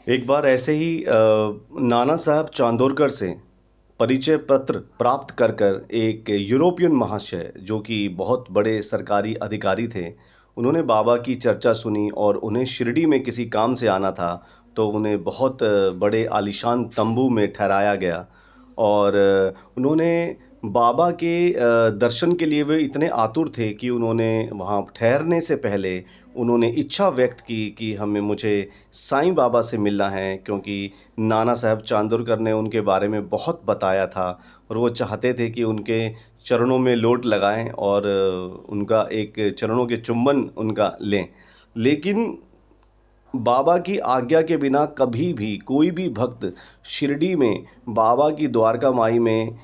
एक बार ऐसे ही नाना साहब चांदोरकर से परिचय पत्र प्राप्त कर कर एक यूरोपियन महाशय जो कि बहुत बड़े सरकारी अधिकारी थे, उन्होंने बाबा की चर्चा सुनी और उन्हें शिरडी में किसी काम से आना था। तो उन्हें बहुत बड़े आलीशान तंबू में ठहराया गया और उन्होंने बाबा के दर्शन के लिए वे इतने आतुर थे कि उन्होंने वहाँ ठहरने से पहले उन्होंने इच्छा व्यक्त की कि हमें मुझे साईं बाबा से मिलना है, क्योंकि नाना साहब चांदोरकर ने उनके बारे में बहुत बताया था और वो चाहते थे कि उनके चरणों में लोट लगाएं और उनका एक चरणों के चुंबन उनका लें। लेकिन बाबा की आज्ञा के बिना कभी भी कोई भी भक्त शिरडी में बाबा की द्वारका माई में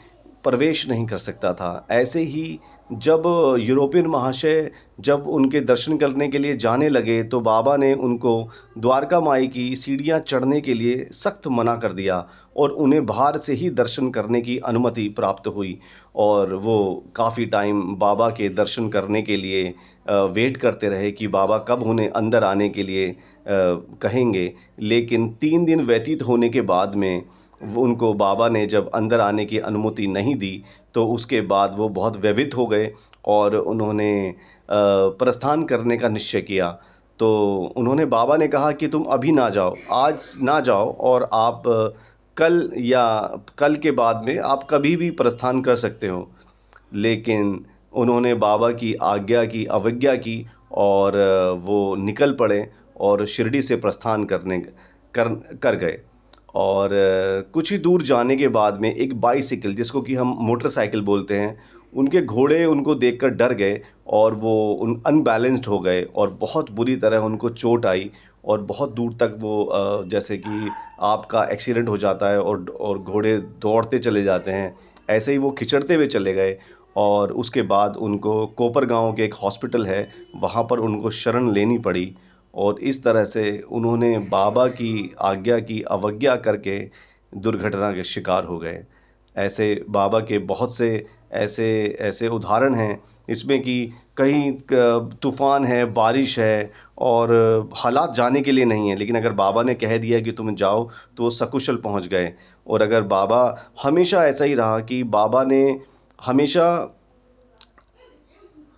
प्रवेश नहीं कर सकता था। ऐसे ही जब यूरोपियन महाशय जब उनके दर्शन करने के लिए जाने लगे तो बाबा ने उनको द्वारका माई की सीढ़ियाँ चढ़ने के लिए सख्त मना कर दिया और उन्हें बाहर से ही दर्शन करने की अनुमति प्राप्त हुई। और वो काफ़ी टाइम बाबा के दर्शन करने के लिए वेट करते रहे कि बाबा कब उन्हें अंदर आने के लिए कहेंगे। लेकिन 3 दिन व्यतीत होने के बाद में वो उनको बाबा ने जब अंदर आने की अनुमति नहीं दी, तो उसके बाद वो बहुत व्यथित हो गए और उन्होंने प्रस्थान करने का निश्चय किया। तो उन्होंने बाबा ने कहा कि तुम अभी ना जाओ, आज ना जाओ और आप कल या कल के बाद में आप कभी भी प्रस्थान कर सकते हो। लेकिन उन्होंने बाबा की आज्ञा की अवज्ञा की और वो निकल पड़े और शिरडी से प्रस्थान करने कर कर गए। और कुछ ही दूर जाने के बाद में एक बाइसिकल, जिसको कि हम मोटरसाइकिल बोलते हैं, उनके घोड़े उनको देखकर डर गए और वो उन अनबैलेंस्ड हो गए और बहुत बुरी तरह उनको चोट आई और बहुत दूर तक वो जैसे कि आपका एक्सीडेंट हो जाता है और घोड़े दौड़ते चले जाते हैं, ऐसे ही वो खिचड़ते हुए चले गए। और उसके बाद उनको कोपर गाँव के एक हॉस्पिटल है, वहाँ पर उनको शरण लेनी पड़ी और इस तरह से उन्होंने बाबा की आज्ञा की अवज्ञा करके दुर्घटना के शिकार हो गए। ऐसे बाबा के बहुत से ऐसे ऐसे उदाहरण हैं, इसमें कि कहीं तूफ़ान है, बारिश है और हालात जाने के लिए नहीं है, लेकिन अगर बाबा ने कह दिया कि तुम जाओ तो वो सकुशल पहुंच गए। और अगर बाबा हमेशा ऐसा ही रहा कि बाबा ने हमेशा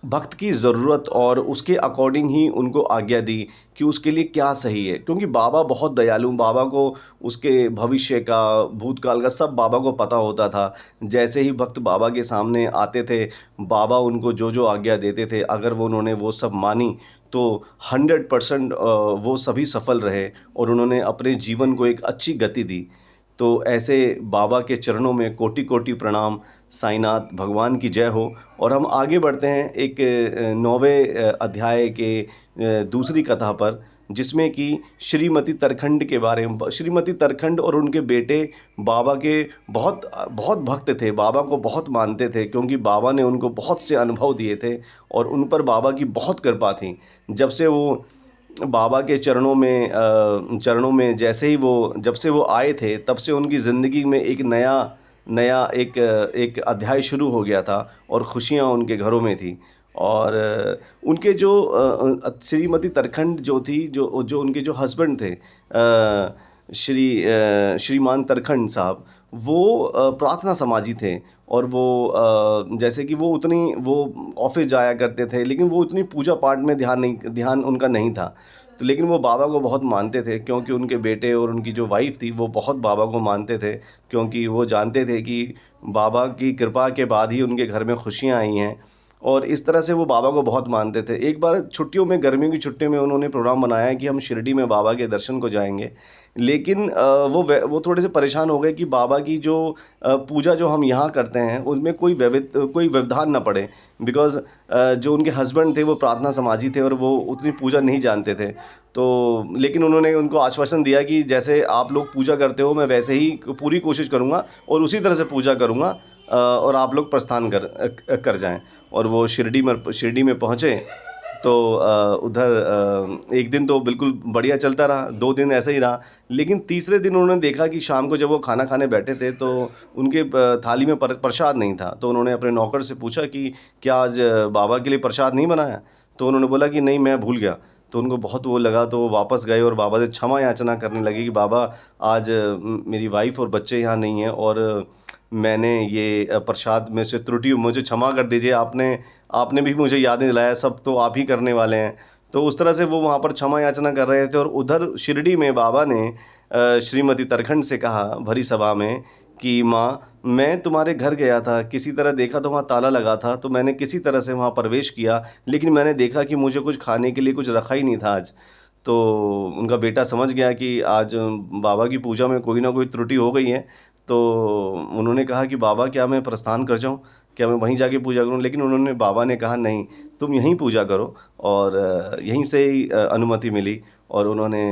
भक्त की ज़रूरत और उसके अकॉर्डिंग ही उनको आज्ञा दी कि उसके लिए क्या सही है, क्योंकि बाबा बहुत दयालु, बाबा को उसके भविष्य का, भूतकाल का सब बाबा को पता होता था। जैसे ही भक्त बाबा के सामने आते थे, बाबा उनको जो जो आज्ञा देते थे, अगर वो उन्होंने वो सब मानी तो 100% वो सभी सफल रहे और उन्होंने अपने जीवन को एक अच्छी गति दी। तो ऐसे बाबा के चरणों में कोटि कोटि प्रणाम। साईनाथ भगवान की जय हो। और हम आगे बढ़ते हैं एक 9वें अध्याय के दूसरी कथा पर, जिसमें कि श्रीमती तरखंड के बारे में। श्रीमती तरखंड और उनके बेटे बाबा के बहुत बहुत भक्त थे, बाबा को बहुत मानते थे, क्योंकि बाबा ने उनको बहुत से अनुभव दिए थे और उन पर बाबा की बहुत कृपा थी। बाबा के चरणों में जैसे ही वो जब से वो आए थे, तब से उनकी ज़िंदगी में एक नया नया एक अध्याय शुरू हो गया था और खुशियाँ उनके घरों में थी। और उनके जो श्रीमती तरखंड जो थी, जो जो उनके जो हस्बैंड थे, श्रीमान तरखंड साहब, वो प्रार्थना समाजी थे और वो जैसे कि वो ऑफिस जाया करते थे, लेकिन वो उतनी पूजा पाठ में ध्यान उनका नहीं था। तो लेकिन वो बाबा को बहुत मानते थे, क्योंकि उनके बेटे और उनकी जो वाइफ़ थी वो बहुत बाबा को मानते थे, क्योंकि वो जानते थे कि बाबा की कृपा के बाद ही उनके घर में खुशियाँ आई हैं। और इस तरह से वो बाबा को बहुत मानते थे। एक बार छुट्टियों में, गर्मियों की छुट्टियों में, उन्होंने प्रोग्राम बनाया कि हम शिरडी में बाबा के दर्शन को जाएंगे। लेकिन वो थोड़े से परेशान हो गए कि बाबा की जो पूजा जो हम यहाँ करते हैं उनमें कोई व्यवधान ना पड़े, बिकॉज़ जो उनके हस्बैंड थे वो प्रार्थना समाजी थे और वो उतनी पूजा नहीं जानते थे। तो लेकिन उन्होंने उनको आश्वासन दिया कि जैसे आप लोग पूजा करते हो, मैं वैसे ही पूरी कोशिश करूँगा और उसी तरह से पूजा करूँगा, और आप लोग प्रस्थान कर जाएं। और वो शिरडी में पहुँचे। तो उधर एक दिन तो बिल्कुल बढ़िया चलता रहा, 2 दिन ऐसे ही रहा। लेकिन तीसरे दिन उन्होंने देखा कि शाम को जब वो खाना खाने बैठे थे तो उनके थाली में प्रसाद नहीं था। तो उन्होंने अपने नौकर से पूछा कि क्या आज बाबा के लिए प्रसाद नहीं बनाया? तो उन्होंने बोला कि नहीं, मैं भूल गया। तो उनको बहुत वो लगा, तो वो वापस गए और बाबा से क्षमा याचना करने लगे कि बाबा आज मेरी वाइफ़ और बच्चे यहाँ नहीं हैं और मैंने ये प्रसाद में से त्रुटि मुझे क्षमा कर दीजिए, आपने आपने भी मुझे याद नहीं दिलाया, सब तो आप ही करने वाले हैं। तो उस तरह से वो वहाँ पर क्षमा याचना कर रहे थे और उधर शिरडी में बाबा ने श्रीमती तरखंड से कहा भरी सभा में कि माँ, मैं तुम्हारे घर गया था, किसी तरह देखा तो वहाँ ताला लगा था, तो मैंने किसी तरह से वहाँ प्रवेश किया, लेकिन मैंने देखा कि मुझे कुछ खाने के लिए कुछ रखा ही नहीं था आज। तो उनका बेटा समझ गया कि आज बाबा की पूजा में कोई ना कोई त्रुटि हो गई है। तो उन्होंने कहा कि बाबा क्या मैं प्रस्थान कर जाऊँ? क्या मैं वहीं जाके पूजा करूँ? लेकिन उन्होंने बाबा ने कहा नहीं, तुम यहीं पूजा करो और यहीं से ही अनुमति मिली और उन्होंने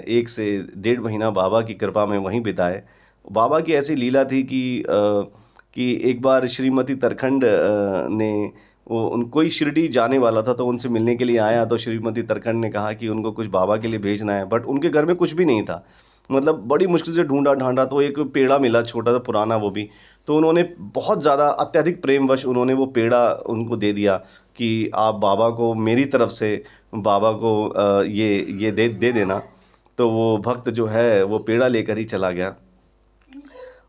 1 से डेढ़ महीना बाबा की कृपा में वहीं बिताए। बाबा की ऐसी लीला थी कि एक बार श्रीमती तरखंड ने वो उन कोई शिरडी जाने वाला था तो उनसे मिलने के लिए आया, तो श्रीमती तरखंड ने कहा कि उनको कुछ बाबा के लिए भेजना है, बट उनके घर में कुछ भी नहीं था। मतलब बड़ी मुश्किल से ढूँढा-ढाँढा तो एक पेड़ा मिला छोटा-सा पुराना वो भी। तो उन्होंने बहुत ज़्यादा अत्यधिक प्रेमवश उन्होंने वो पेड़ा उनको दे दिया कि आप बाबा को मेरी तरफ से बाबा को ये दे देना। तो वो भक्त जो है वो पेड़ा लेकर ही चला गया।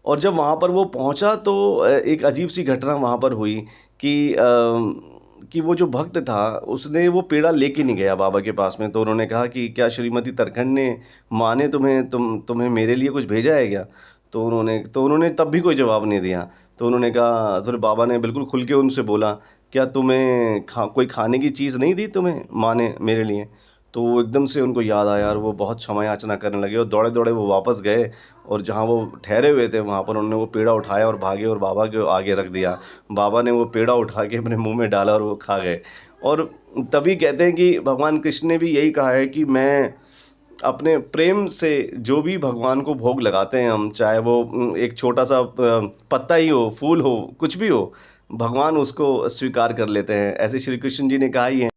और जब वहाँ पर वो पहुँचा तो एक अजीब-सी घटना वहाँ पर हुई कि वो जो भक्त था उसने वो पेड़ा लेके नहीं गया बाबा के पास में। तो उन्होंने कहा कि क्या श्रीमती तरखंड ने माँ ने तुम्हें मेरे लिए कुछ भेजा है क्या? तो उन्होंने तब भी कोई जवाब नहीं दिया। तो उन्होंने कहा, फिर बाबा ने बिल्कुल खुल के उनसे बोला, क्या तुम्हें कोई खाने की चीज़ नहीं दी तुम्हें माँ ने मेरे लिए? तो वो एकदम से उनको याद आया और वो बहुत क्षमा याचना करने लगे और दौड़े-दौड़े वो वापस गए और जहाँ वो ठहरे हुए थे वहाँ पर उन्होंने वो पेड़ा उठाया और भागे और बाबा के आगे रख दिया। बाबा ने वो पेड़ा उठा के अपने मुँह में डाला और वो खा गए। और तभी कहते हैं कि भगवान कृष्ण ने भी यही कहा है कि मैं अपने प्रेम से जो भी भगवान को भोग लगाते हैं हम, चाहे वो एक छोटा-सा पत्ता ही हो, फूल हो, कुछ भी हो, भगवान उसको स्वीकार कर लेते हैं। ऐसे श्री कृष्ण जी ने कहा ही है।